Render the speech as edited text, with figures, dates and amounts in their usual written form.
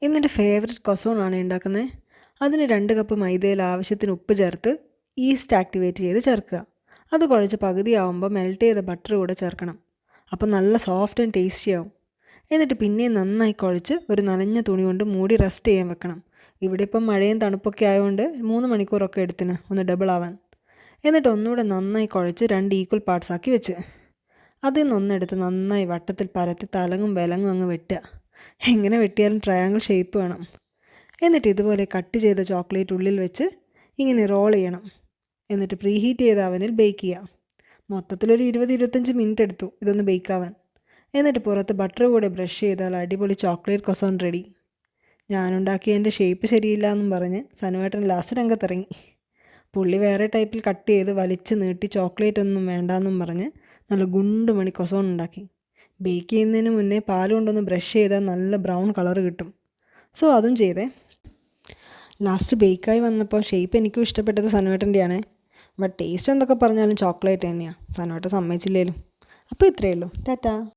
ഇന്നെൻ്റെ ഫേവററ്റ് കൊസോണാണ് ഉണ്ടാക്കുന്നത്. അതിന് 2 കപ്പ് മൈദയിൽ ആവശ്യത്തിന് ഉപ്പ് ചേർത്ത് ഈസ്റ്റ് ആക്ടിവേറ്റ് ചെയ്ത് ചേർക്കുക. അത് കുഴച്ച് പകുതിയാവുമ്പോൾ മെൽറ്റ് ചെയ്ത ബട്ടർ കൂടെ ചേർക്കണം. അപ്പോൾ നല്ല സോഫ്റ്റ് ആൻഡ് ടേസ്റ്റി ആവും. എന്നിട്ട് പിന്നെയും നന്നായി കുഴച്ച് ഒരു നനഞ്ഞ തുണി കൊണ്ട് മൂടി റെസ്റ്റ് ചെയ്യാൻ വെക്കണം. ഇവിടെ ഇപ്പം മഴയും തണുപ്പൊക്കെ ആയതുകൊണ്ട് 3 മണിക്കൂറൊക്കെ എടുത്തിന് ഒന്ന് ഡബിൾ ആവാൻ. എന്നിട്ട് ഒന്നുകൂടെ നന്നായി കുഴച്ച് 2 ഈക്വൽ പാർട്സ് ആക്കി വെച്ച് അതിൽ നിന്നൊന്നെടുത്ത് നന്നായി വട്ടത്തിൽ പരത്തി തലങ്ങും വിലങ്ങും അങ്ങ് വെട്ടുക. എങ്ങനെ വെട്ടിയാലും ട്രയാങ്കിൾ ഷേപ്പ് വേണം. എന്നിട്ട് ഇതുപോലെ കട്ട് ചെയ്ത ചോക്ലേറ്റ് ഉള്ളിൽ വെച്ച് ഇങ്ങനെ റോൾ ചെയ്യണം. എന്നിട്ട് പ്രീഹീറ്റ് ചെയ്ത അവനിൽ ബേക്ക് ചെയ്യുക. മൊത്തത്തിലൊരു 20-25 മിനിറ്റ് എടുത്തു ഇതൊന്ന് ബേക്കാവാൻ. എന്നിട്ട് പുറത്ത് ബട്ടർ കൂടെ ബ്രഷ് ചെയ്താൽ അടിപൊളി ചോക്ലേറ്റ് കൊസോൺ റെഡി. ഞാനുണ്ടാക്കിയതിൻ്റെ ഷേപ്പ് ശരിയില്ല എന്നും പറഞ്ഞ് സനുവേട്ടൻ ലാസ്റ്റ് രംഗത്തിറങ്ങി. പുള്ളി വേറെ ടൈപ്പിൽ കട്ട് ചെയ്ത് വലിച്ച് നീട്ടി ചോക്ലേറ്റ് ഒന്നും വേണ്ടാന്നും പറഞ്ഞ് നല്ല ഗുണ്ടുമണി കൊസോൺ ഉണ്ടാക്കി. ബേക്ക് ചെയ്യുന്നതിന് മുന്നേ പാൽ കൊണ്ടൊന്ന് ബ്രഷ് ചെയ്താൽ നല്ല ബ്രൗൺ കളർ കിട്ടും. സോ അതും ചെയ്തേ. ലാസ്റ്റ് ബേക്കായി വന്നപ്പോൾ ഷേപ്പ് എനിക്കും ഇഷ്ടപ്പെട്ടത് സനുവേട്ടൻ്റെയാണ്. ബട്ട് ടേസ്റ്റ് എന്തൊക്കെ പറഞ്ഞാലും ചോക്ലേറ്റ് തന്നെയാണ്. സനുവേട്ടൻ സമ്മതിച്ചില്ലേലും. അപ്പോൾ ഇത്രയേ ഉള്ളൂ. ടാറ്റാ.